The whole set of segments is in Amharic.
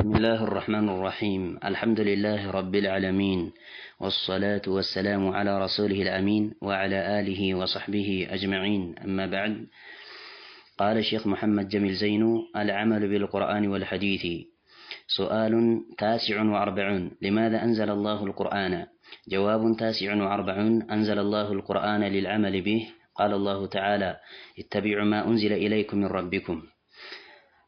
بسم الله الرحمن الرحيم. الحمد لله رب العالمين، والصلاة والسلام على رسوله الأمين وعلى آله وصحبه أجمعين، أما بعد. قال الشيخ محمد جميل زينو: العمل بالقرآن والحديث. سؤال 49: لماذا أنزل الله القرآن؟ جواب 49: أنزل الله القرآن للعمل به. قال الله تعالى: اتبعوا ما أنزل إليكم من ربكم.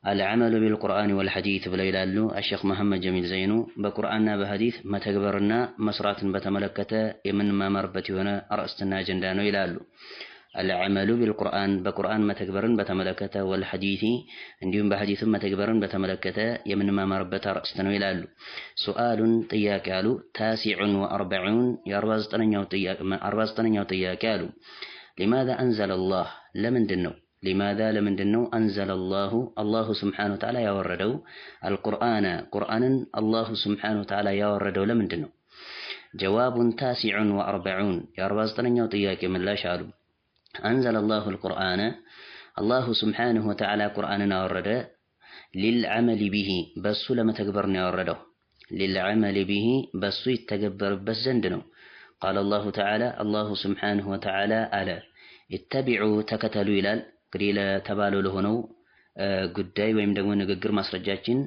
العمل بالقرآن والحديث بليلالو الشيخ محمد جميل زينو بقرآننا بحديث ما تكبرنا مسرات بتملكته يمن ما مربت هنا أرأستنا جندانو يلالو. العمل بالقرآن بقرآن ما تكبرن بتملكته، والحديث عندهم بحديث ما تكبرن بتملكته يمن ما مربت أرأستنا يلالو. سؤال طياك قالوا 49 أربعة قالوا: لماذا أنزل الله؟ لماذا لمندنو أنزل الله سبحانه وتعالى يوردو القرآن الله سبحانه وتعالى يوردو لمندنو. جواب 49 ياربازتنيو طياك من لا شالو. أنزل الله القرآن الله سبحانه وتعالى قرآننا ورد للعمل به، بسو لما تكبرنا يوردو للعمل به بسو يتكبر بزندنو. قال الله تعالى الله سبحانه وتعالى ألا اتبعوا تكتلوا إلال قريلا تبالو لهنو قداي ويم دقو نققر مسرجاتين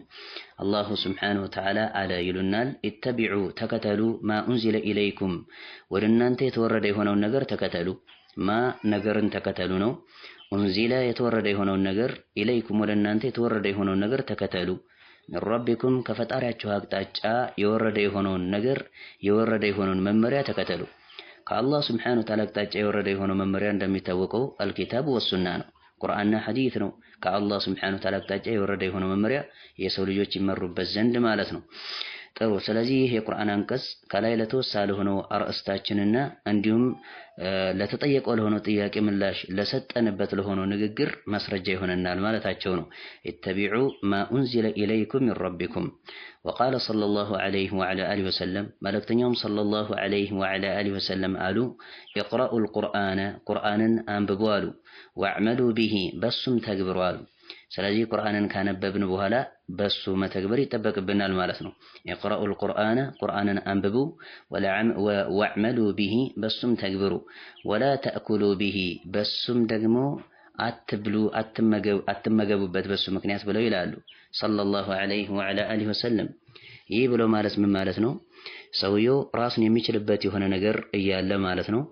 الله سبحانه وتعالى على يلنال اتبعوا تكتلوا ما أنزل إليكم ورنانت يتورد هنا النقر تكتلوا ما نقرن تكتلونو أنزل يتورد هنا النقر إليكم ورنانت يتورد هنا النقر تكتلوا من ربكم كفتارياتشو هاقتاچا يورد هنا النقر يورد هنا الممريا تكتلوا. كالله سبحانه وتعالى اقتاچا يورد هنا الممريا عندما يتوقعوا الكتاب والسنة ቁርአንና ሐዲስ ነው። ከአላህ ስብሐነሁ ወተዓላ አቅጣጫ የወረደ የሆነው መመሪያ የሰው ልጆች ይመሩበት ዘንድ ማለት ነው። ጥሩ። ስለዚህ ይህ የቁርአን አንቀጽ ከላይ ለተወሳ ለሆነው አርእስታችንና እንዲሁም ለተጠየቀው ለሆነው ጥያቄ ምላሽ ለሰጠንበት ለሆነው ንግግር ማስረጃ ይሆነናል ማለታቸው ነው። ኢተቢዑ ማ ኡንዚለ ኢለይኩም ሚን ረቢኩም። وقال صلى الله عليه وعلى آله وسلم ملكتنيوم صلى الله عليه وعلى آله وسلم قالوا: اقرأوا القرآن قرآنا أنببوالو واعملوا به بسم تكبروالو. ስለዚህ ቁርአንን ካነበብን በኋላ በሱ መተግበር ይጠበቅብናል ማለት ነው። يقرأوا القرآن ቁርአንን አንብቡ ወአዕመሉ به በሱም ተግብሩ ولا تأكلوا به በሱም ደግሞ አትብሉ አትመገቡበት በሱ ምክንያት ብለው ይላሉ ሰለላሁ ዐለይሂ ወዐላ አሊሂ ወሰለም። ይህ ብሎ ማለት ምን ማለት ነው? ሰውየው ራሱን የሚችልበት የሆነ ነገር እያለ ማለት ነው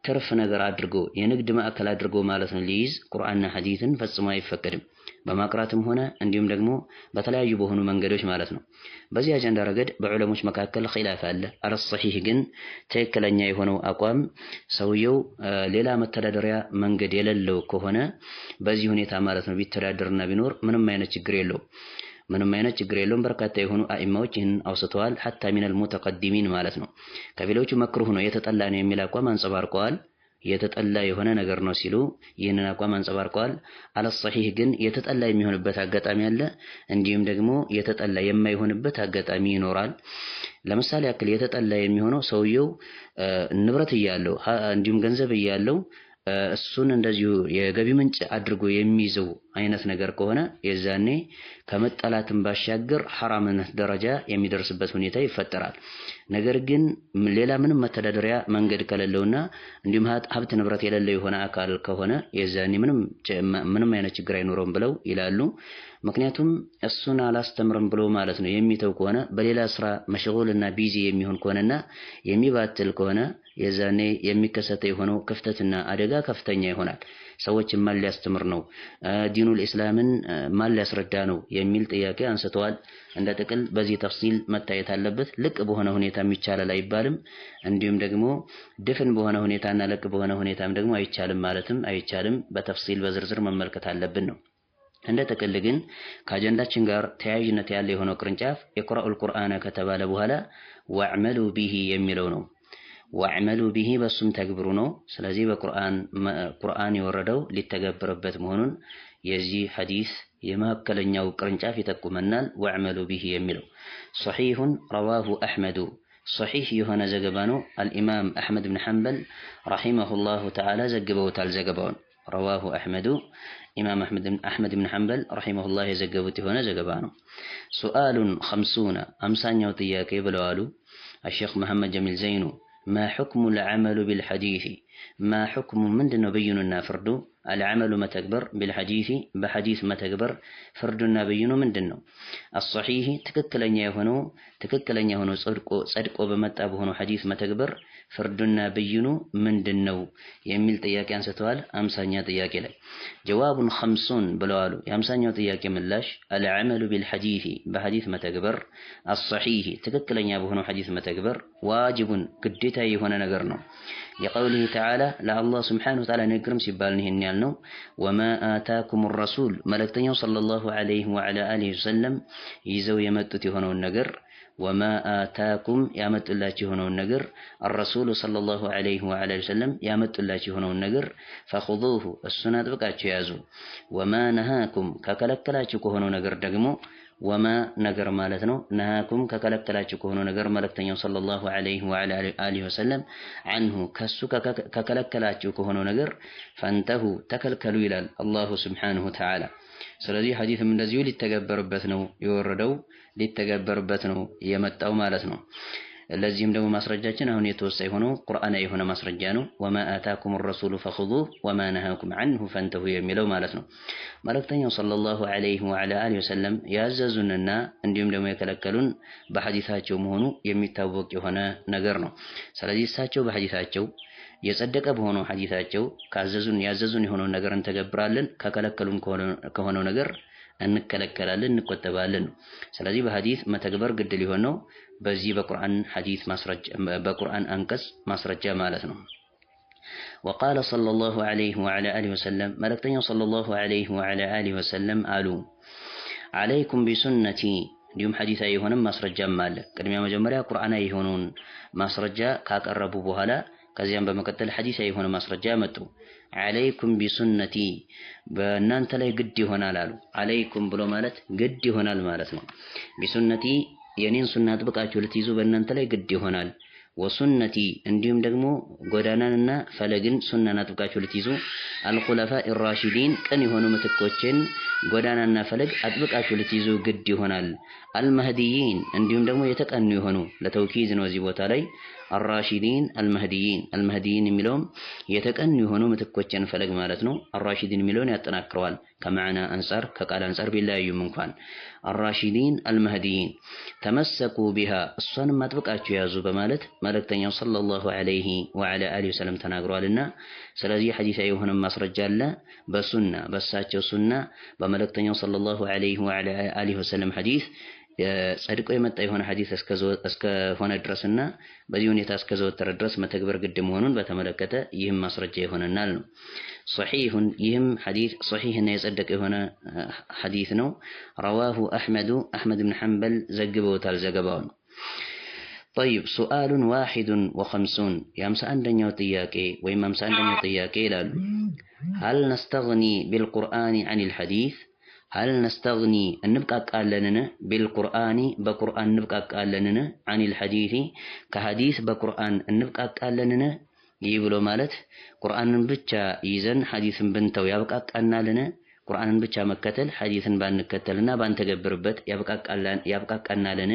ትርፍ ነገር አድርጎ የንግድ ማዕከል አድርጎ ማለት ነው ሊይዝ ቁርአንና ሐዲስን ፈጽሞ አይፈቀድም። በማቅራትም ሆነ እንዲሁም ደግሞ በተለያዩ በሆኑ መንገዶች ማለት ነው። በዚህ አጀንዳ ረገድ በዑለሞች መካከል ኺላፍ አለ። አልሰሂህ ግን ትክክለኛ የሆነው አቋም ሰውየው ሌላ መተዳደሪያ መንገድ የሌለው ከሆነ በዚህ ሁኔታ ማለት ነው ቢተዳደርና ቢኖር ምንም አይነት ችግር የለውም። በርካታ የሆኑ አኢማዎች ይህን አውስተዋል። ሐታ ሚነል ሙተቀዲሚን ማለት ነው። ከፊሎቹ መክሩህ ነው የተጠላ ነው የሚል አቋም አንጸባርቀዋል። የተጠላ የሆነ ነገር ነው ሲሉ ይህንን አቋም አንጸባርቀዋል። አልሰሂህ ግን የተጠላ የሚሆንበት አጋጣሚ አለ፣ እንዲሁም ደግሞ የተጠላ የማይሆንበት አጋጣሚ ይኖራል። ለምሳሌ ያክል የተጠላ የሚሆነው ሰውየው ንብረት እያለው እንዲሁም ገንዘብ እያለው እሱን እንደዚሁ የገቢ ምንጭ አድርጎ የሚይዘው አይነት ነገር ከሆነ የዛኔ ከመጠላትም ባሻገር ሐራምነት ደረጃ የሚደርስበት ሁኔታ ይፈጠራል። ነገር ግን ሌላ ምንም መተዳደሪያ መንገድ ከሌለውና እንዲሁም ሀብት ንብረት የሌለው የሆነ አካል ከሆነ የዛኔ ምንም አይነት ችግር አይኖረውም ብለው ይላሉ። ምክንያቱም እሱን አላስተምርም ብሎ ማለት ነው የሚተው ከሆነ በሌላ ስራ መሽጉልና ቢዚ የሚሆን ከሆነና የሚባትል ከሆነ የዛኔ የሚከሰተው የሆነው ክፍተትና አደጋ ከፍተኛ ይሆናል። ሰዎችን ማን ሊያስተምር ነው? ዲኑል ኢስላምን ማን ሊያስረዳ ነው የሚል ጥያቄ አንስተዋል። እንደ ጥቅል በዚህ ተፍሲል መታየት አለበት። ልቅ በሆነ ሁኔታም ይቻላል አይባልም። እንዲሁም ደግሞ ድፍን በሆነ ሁኔታና ልቅ በሆነ ሁኔታም ደግሞ አይቻልም ማለትም አይቻልም። በተፍሲል በዝርዝር መመልከት አለብን ነው። እንደ ጥቅል ግን ከአጀንዳችን ጋር ተያያዥነት ያለ የሆነው ቅርንጫፍ የቁርአኑል ቁርአን ከተባለ በኋላ ወአዕመሉ ቢሂ የሚለው ነው። ወአዕመሉ ቢሂ በሱም ተግብሩ ነው። ስለዚህ ቁርአን የወረደው ሊተገበርበት መሆኑን የዚህ ሐዲስ የመካከለኛው ቅርንጫፍ ይጠቁመናል። ወአዕመሉ ቢሂ የሚለው ሶሒሁን ረዋሁ አሕመዱ ሶሒህ የሆነ ዘገባ ነው። አልኢማም አሕመድ ብን ሐንበል ረሒመሁላሁ ተዓላ ዘግበውታል ዘገባውን። ረዋሁ አሕመዱ ኢማም አሕመድ ብን ሐንበል ረሒመሁላህ የዘገቡት የሆነ ዘገባ ነው። ሱአሉን ኸምሱነ አምሳኛው ጥያቄ ብለዋሉ አሼኽ መሐመድ ጀሚል ዘይኑ ማ ሑክሙ ልዓመሉ ቢልሐዲሲ ማ ሑክሙ ምንድነው ብይኑና ፍርዱ አልዓመሉ መተግበር ቢልሐዲሲ በሐዲስ መተግበር ፍርዱና ብይኑ ምንድን ነው? አሰሒህ ትክክለኛ የሆነው ጸድቆ በመጣ በሆነው ሐዲስ መተግበር ፍርዱና ብይኑ ምንድን ነው የሚል ጥያቄ አንስተዋል። አምሳኛ ጥያቄ ላይ ጀዋቡን ኸምሱን ብለዋሉ። የአምሳኛው ጥያቄ ምላሽ አልዓመሉ ቢልሐዲሲ በሐዲስ መተግበር አሰሒህ ትክክለኛ በሆነው ሐዲስ መተግበር ዋጅቡን ግዴታ የሆነ ነገር ነው። የቀውሊህ ተዓላ ለአላህ ስብሓነሁ ወተዓላ ንግርም ሲባል ይህን ያልነው ወማ አታኩም ረሱል መልእክተኛው ሰለላሁ ዐለይሂ ወዐላ አሊሂ ወሰለም ይዘው የመጡት የሆነውን ነገር ወማ አታኩም ያመጡላችሁ የሆነውን ነገር አረሱሉ ሰለላሁ ዐለይሂ ወዐላ ወሰለም ያመጡላችሁ የሆነውን ነገር ፈኹዙሁ እሱን አጥብቃችሁ ያዙ። ወማ ነሃኩም ከከለከላችሁ ከሆነው ነገር ደግሞ ወማ ነገር ማለት ነው። ነሃኩም ከከለከላችሁ ከሆነው ነገር መልእክተኛው ሰለላሁ ዐለይሂ ወዐላ አሊሂ ወሰለም አንሁ ከሱ ከከለከላችሁ ከሆነው ነገር ፈንተሁ ተከልከሉ ይላል አላሁ ስብሓነሁ ወተዓላ። ስለዚህ ሐዲስም እንደዚሁ ሊተገበርበት ነው የወረደው፣ ሊተገበርበት ነው የመጣው ማለት ነው። ለዚህም ደግሞ ማስረጃችን አሁን የተወሳ የሆነው ቁርአናዊ የሆነ ማስረጃ ነው። ወማ አታኩም ረሱሉ ፈኹዙሁ ወማ ነሃኩም ዐንሁ ፈንተሁ የሚለው ማለት ነው። መልእክተኛው ሰለላሁ ዐለይሂ ወዐላ አሊሂ ወሰለም ያዘዙንና እንዲሁም ደግሞ የከለከሉን በሐዲሳቸው መሆኑ የሚታወቅ የሆነ ነገር ነው። ስለዚህ እሳቸው በሐዲሳቸው የጸደቀ በሆነው ሐዲሳቸው ያዘዙን የሆነውን ነገር እንተገብራለን፣ ከከለከሉን ከሆነው ነገር እንከለከላለን፣ እንቆጠባለን። ስለዚህ በሐዲስ መተግበር ግድ ሊሆን ነው በዚህ በቁርአን ሐዲስ ማስረጃ በቁርአን አንቀጽ ማስረጃ ማለት ነው። وقال صلى الله عليه وعلى آله وسلم መልእክተኛው صلى الله عليه وعلى آله وسلم አሉ عليكم بسنتي እንዲሁም ሐዲሳዊ የሆነም ማስረጃም አለ። ቅድሚያ መጀመሪያ ቁርአናዊ የሆነውን ማስረጃ ካቀረቡ በኋላ ከዚያም በመቀጠል ሐዲሳዊ የሆነ ማስረጃ መጡ። አለይኩም ቢሱነቲ በእናንተ ላይ ግድ ይሆናል አሉ። አለይኩም ብሎ ማለት ግድ ይሆናል ማለት ነው። ቢሱነቲ የኔን ሱና አጥብቃችሁ ልትይዙ በእናንተ ላይ ግድ ይሆናል። ወሱነቲ እንዲሁም ደግሞ ጎዳናንና ፈለግን ሱናን አጥብቃችሁ ልትይዙ አልኹለፋኢ ራሺዲን ቅን የሆኑ ምትኮችን ጎዳናና ፈለግ አጥብቃችሁ ልትይዙ ግድ ይሆናል። አልመህዲይን እንዲሁም ደግሞ የተቀኑ የሆኑ ለተውኪዝ ነው እዚህ ቦታ ላይ አራሺዲን አልመህዲይን የሚለውም የተቀኑ የሆኑ ምትኮችን ፈለግ ማለት ነው። አራሺዲን የሚለውን ያጠናክረዋል ከማዕና አንጻር ከቃል አንጻር ቢለያዩም እንኳን አራሺዲን አልመህዲይን ተመሰኩ ቢሃ እሷንም አጥብቃችሁ ያዙ በማለት መልእክተኛው ሰለላሁ ዐለይሂ ወዐላ አሊሂ ወሰለም ተናግረዋልና ስለዚህ ሐዲሳዊ የሆነ ማስረጃ አለ በሱና በሳቸው ሱና በመልእክተኛው ሰለላሁ ዐለይሂ ወዐላ አሊሂ ወሰለም ሐዲስ ጸድቆ የመጣ የሆነ ሐዲስ እስከሆነ ድረስና በዚህ ሁኔታ እስከዘወተረ ድረስ መተግበር ግድ መሆኑን በተመለከተ ይህም ማስረጃ ይሆነናል ነው። ሶሒሁን ይህም ሐዲስ ሶሒህና የጸደቀ የሆነ ሐዲስ ነው። ረዋሁ አሕመድ ብን ሐንበል ዘግበውታል ዘገባውን። ጠይብ ሱአሉን ዋሒዱን ወኸምሱን የ51ኛው ጥያቄ ወይም 51ኛው ጥያቄ ይላሉ ሀል ነስተግኒ ቢልቁርአኒ ዐኒል ሐዲስ هل نستغني እንብቃቃለንን بالقرآن በቁርአን እንብቃቃለንን عن الحديث ከሐዲስ በቁርአን እንብቃቃለንን ይህ ብሎ ማለት ቁርአንን ብቻ ይዘን ሐዲስን ብንተው ያብቃቃናልን? ቁርአንን ብቻ መከተል ሐዲስን ባንከተልና ባንተገብርበት ያብቃቃናልን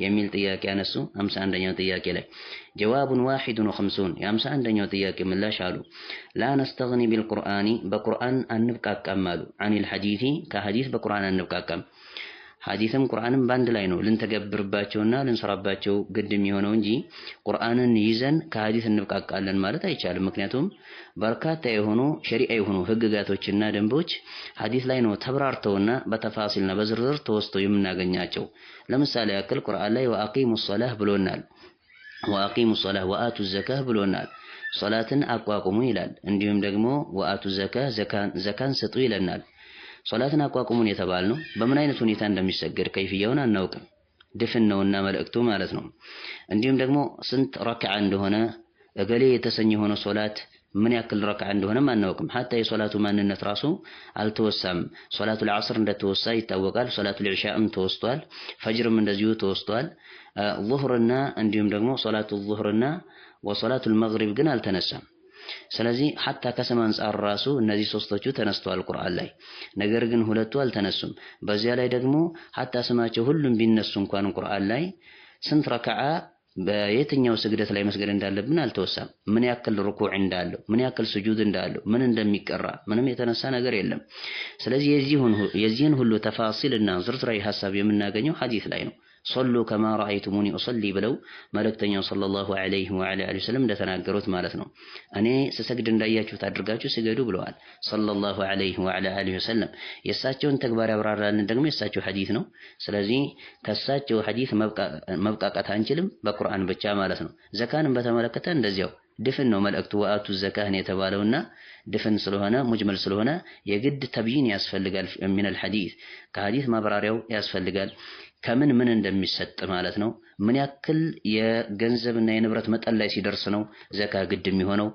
የሚል ጥያቄ አነሱ። 51ኛው ጥያቄ ላይ ጀዋቡን ዋሂዱን ወኸምሱን የ51ኛው ጥያቄ ምላሽ አሉ ላ ነስተግኒ ቢልቁርአኒ በቁርአን አንብቃቃም አሉ አኒል ሐዲሲ ከሐዲስ በቁርአን አንብቃቃም። ሐዲስም ቁርአንም ባንድ ላይ ነው ልንተገብርባቸውና ልንሰራባቸው ግድ የሚሆነው እንጂ ቁርአንን ይዘን ከሐዲስ እንብቃቃለን ማለት አይቻልም። ምክንያቱም በርካታ የሆኑ ሸሪዓ የሆኑ ህግጋቶችና ደንቦች ሐዲስ ላይ ነው ተብራርተውና በተፋሲልና በዝርዝር ተወስተው የምናገኛቸው። ለምሳሌ ያክል ቁርአን ላይ ወአቂሙ ሶላህ ብሎናል። ወአቂሙ ሶላህ ወአቱ ዘካህ ብሎናል። ሶላትን አቋቁሙ ይላል። እንዲሁም ደግሞ ወአቱ ዘካን ስጡ ይለናል። ሶላትን አቋቁሙን የተባልነው በምን አይነት ሁኔታ እንደሚሰገድ ከይፍያውን አናውቅም። ድፍን ነውና መልእክቱ ማለት ነው። እንዲሁም ደግሞ ስንት ረክዓ እንደሆነ እገሌ የተሰኘ የሆነ ሶላት ምን ያክል ረክዓ እንደሆነም አናውቅም። ሐታ የሶላቱ ማንነት ራሱ አልተወሳም። ሶላቱል ዐስር እንደተወሳ ይታወቃል። ሶላቱል ዒሻእም ተወስቷል። ፈጅርም እንደዚሁ ተወስቷል። ዙህርና እንዲሁም ደግሞ ሶላቱ ዙህርና ወሶላቱል መግሪብ ግን አልተነሳም። ስለዚህ ሐታ ከስም አንፃር ራሱ እነዚህ ሶስቶቹ ተነስተዋል ቁርአን ላይ፣ ነገር ግን ሁለቱ አልተነሱም። በዚያ ላይ ደግሞ ሐታ ስማቸው ሁሉም ቢነሱ እንኳን ቁርአን ላይ ስንት ረከዓ በየትኛው ስግደት ላይ መስገድ እንዳለብን አልተወሳም። ምን ያክል ሩኩዕ እንዳለው፣ ምን ያክል ስጁድ እንዳለው፣ ምን እንደሚቀራ ምንም የተነሳ ነገር የለም። ስለዚህ የዚህን ሁሉ ተፋሲልና ዝርዝራዊ ሐሳብ የምናገኘው ሐዲስ ላይ ነው። ሶሉ ከማ ረአይቱሙኒ ኡሰሊ ብለው መልእክተኛው ሰለላሁ ዐለይሂ ወዐለይሂ ወሰለም እንደተናገሩት ማለት ነው። እኔ ስሰግድ እንዳያችሁት አድርጋችሁ ስገዱ ብለዋል ሰለላሁ ዐለይሂ ወዐለይሂ ወሰለም። የእሳቸውን ተግባር ያብራራልን ደግሞ የእሳቸው ሐዲስ ነው። ስለዚህ ከእሳቸው ሐዲስ መብቃቃት አንችልም በቁርአን ብቻ ማለት ነው። ዘካንም በተመለከተ እንደዚያው ድፍን ነው መልእክቱ ወአቱ ዘካህን የተባለውና ድፍን ስለሆነ ሙጅመል ስለሆነ የግድ ተብይን ያስፈልጋል። ሚነል ሐዲስ ከሐዲስ ማብራሪያው ያስፈልጋል። ከምን ምን እንደሚሰጥ ማለት ነው። ምን ያክል የገንዘብና የንብረት መጠን ላይ ሲደርስ ነው ዘካ ግድ የሚሆነው?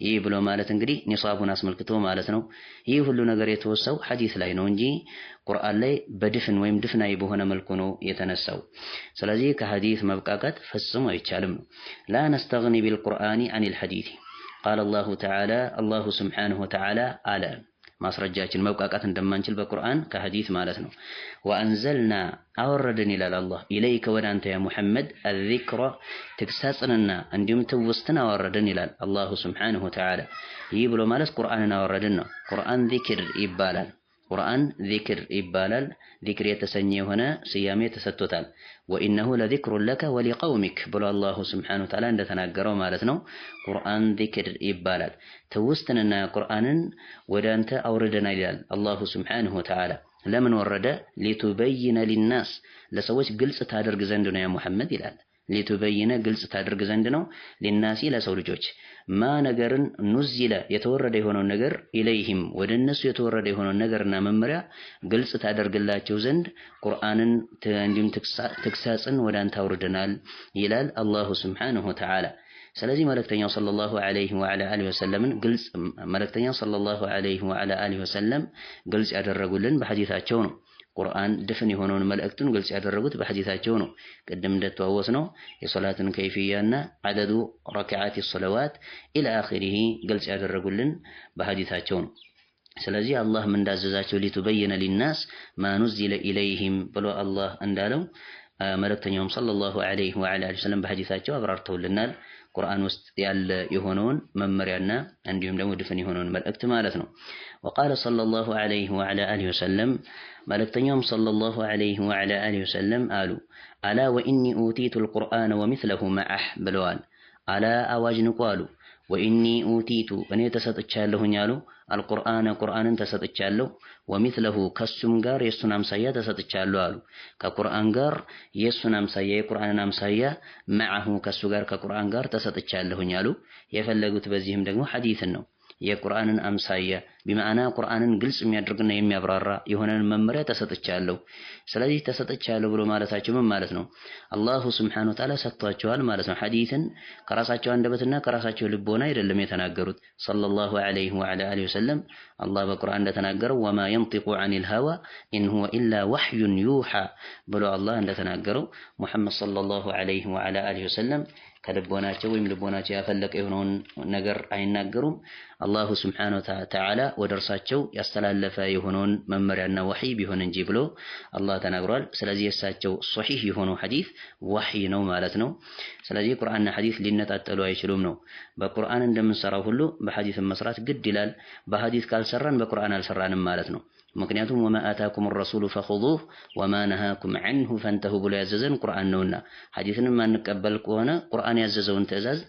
ይህ ብሎ ማለት እንግዲህ ኒሳቡን አስመልክቶ ማለት ነው። ይህ ሁሉ ነገር የተወሳው ሐዲስ ላይ ነው እንጂ ቁርአን ላይ በድፍን ወይም ድፍናዊ በሆነ መልኩ ነው የተነሳው። ስለዚህ ከሐዲስ መብቃቃት ፈጽሞ አይቻልም ነው። ላ ነስተግኒ ቢልቁርአኒ አኒል ሐዲስ ቃለ አላሁ ተዓላ አላሁ ስብሓነሁ ወተዓላ አለ ማስረጃችን መብቃቃት እንደማንችል በቁርአን ከሐዲስ ማለት ነው። ወአንዘልና አወረድን ይላል አላህ ኢለይከ ወደ አንተ ያ ሙሐመድ አዚክረ ተግሳጽንና እንዲሁም ትውስትን አወረድን ይላል አላሁ ስብሓነሁ ወተዓላ። ይህ ብሎ ማለት ቁርአንን አወረድን ነው። ቁርአን ዚክር ይባላል። ቁርአን ዚክር ይባላል። ዚክር የተሰኘ የሆነ ስያሜ ተሰጥቶታል። ወኢነሁ ለዚክሩን ለከ ወሊቀውሚክ ብሎ አላሁ ስብሓነሁ ወተዓላ እንደተናገረው ማለት ነው። ቁርአን ዚክር ይባላል። ትውስትንና ቁርአንን ወደ አንተ አውርደናል ይላል አላሁ ስብሓነሁ ወተዓላ። ለምን ወረደ? ሊቱበይነ ሊናስ ለሰዎች ግልጽ ታደርግ ዘንድ ነው ያ ሙሐመድ ይላል። ሊቱበይነ ግልጽ ታደርግ ዘንድ ነው፣ ሊናሲ ለሰው ልጆች፣ ማ ነገርን ኑዚለ የተወረደ የሆነውን ነገር ኢለይሂም ወደ እነሱ የተወረደ የሆነውን ነገርና መመሪያ ግልጽ ታደርግላቸው ዘንድ ቁርአንን እንዲሁም ተግሳጽን ወደ አንተ አውርደናል ይላል አላሁ ስብሓነሁ ወተዓላ። ስለዚህ መልእክተኛው ሰለላሁ ዐለይሂ ወዐለይሂ ወሰለምን ግልጽ መልእክተኛው ሰለላሁ ዐለይሂ ወዐለይሂ ወሰለም ግልጽ ያደረጉልን በሐዲታቸው ነው። ቁርአን ድፍን የሆነውን መልእክቱን ግልጽ ያደረጉት በሐዲታቸው ነው። ቅድም እንደተዋወስ ነው የሶላትን ከይፍያና አደዱ ረክዓት ሰለዋት ኢላ አኺሪሂ ግልጽ ያደረጉልን በሐዲታቸው ነው። ስለዚህ አላህ ምን እንዳዘዛቸው ሊቱበይነ ሊናስ ማ ኑዚለ ኢለይሂም ብሎ አላህ እንዳለው መልእክተኛውም ሰለላሁ ዐለይሂ ወዐለይሂ ወሰለም በሐዲታቸው አብራርተውልናል። ቁርአን ውስጥ ያለ የሆነውን መመሪያና እንዲሁም ደግሞ ድፍን የሆነውን መልእክት ማለት ነው። ወቃለ ሰለላሁ ዐለይሂ ወዐለይሂ ወሰለም መልእክተኛውም ሰለላሁ ዐለይሂ ወዐለይሂ ወሰለም አሉ አላ ወኢኒ ኡቲቱል ቁርአነ ወሚስለሁ መዐህ ብለዋል። አላ አዋጅ ንቁ አሉ። ወኢኒ ኡቲቱ እኔ ተሰጥቻለሁኝ አሉ። አልቁርአነ ቁርአንን ተሰጥቻለሁ። ወሚስለሁ ከሱም ጋር የሱን አምሳያ ተሰጥቻለሁ አሉ። ከቁርአን ጋር የሱን አምሳያ የቁርአንን አምሳያ መዐሁ ከሱ ጋር ከቁርአን ጋር ተሰጥቻለሁኝ አሉ። የፈለጉት በዚህም ደግሞ ሐዲስን ነው። የቁርአንን አምሳያ ቢማዕና ቁርአንን ግልጽ የሚያደርግና የሚያብራራ የሆነን መመሪያ ተሰጥቻለሁ። ስለዚህ ተሰጥቻለሁ ብሎ ማለታቸው ምን ማለት ነው? አላሁ ስብሓነሁ ወተዓላ ሰጥቷቸዋል ማለት ነው። ሐዲስን ከራሳቸው አንደበትና ከራሳቸው ልቦና አይደለም የተናገሩት። ሰለላሁ ዐለይሂ ወዐለይሂ ወሰለም አላህ በቁርአን እንደተናገረው ወማ የንጢቁ ዐኒል ሀዋ ኢን ሁወ ኢላ ወሕዩን ዩሓ ብሎ አላህ እንደተናገረው ሙሐመድ ሰለላሁ ዐለይሂ ወዐለይሂ ወሰለም ከልቦናቸው ወይም ልቦናቸው ያፈለቀ የሆነውን ነገር አይናገሩም። አላሁ ስብሓነሁ ወተዓላ ወደ እርሳቸው ያስተላለፈ የሆነውን መመሪያና ወሕይ ቢሆን እንጂ ብሎ አላህ ተናግሯል። ስለዚህ የእሳቸው ሶሒህ የሆነው ሐዲስ ወሕይ ነው ማለት ነው። ስለዚህ ቁርአንና ሐዲስ ሊነጣጠሉ አይችሉም ነው። በቁርአን እንደምንሰራው ሁሉ በሐዲስም መስራት ግድ ይላል። በሐዲስ ካልሰራን በቁርአን አልሰራንም ማለት ነው። ምክንያቱም ወማ አታኩም ረሱሉ ፈኹዙሁ ወማ ነሃኩም ዐንሁ ፈንተሁ ብሎ ያዘዘን ቁርአን ነውና ሐዲስንም ማንቀበል ከሆነ ቁርአን ያዘዘውን ትዕዛዝ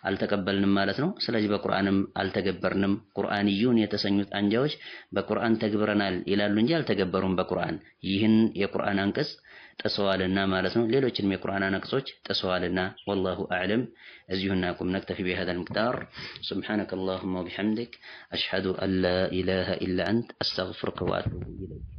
አልተቀበልንም ማለት ነው። ስለዚህ በቁርአንም አልተገበርንም። ቁርአንዩን የተሰኙት አንጃዎች በቁርአን ተግብረናል ይላሉ እንጂ አልተገበሩም በቁርአን። ይህን የቁርአን አንቀጽ ጥሰዋልና ማለት ነው። ሌሎችንም የቁርአን አንቀጾች ጥሰዋልና ወላሁ አዕለም። እዚሁ እናቁም። ነክተፊ ቢሀዛል ሚቅዳር። ሱብሓነከ አላሁመ ወቢሐምዲክ አሽሀዱ አን ላ ኢላሀ ኢላ አንተ አስተግፊሩከ ወአቱቡ ኢለይክ።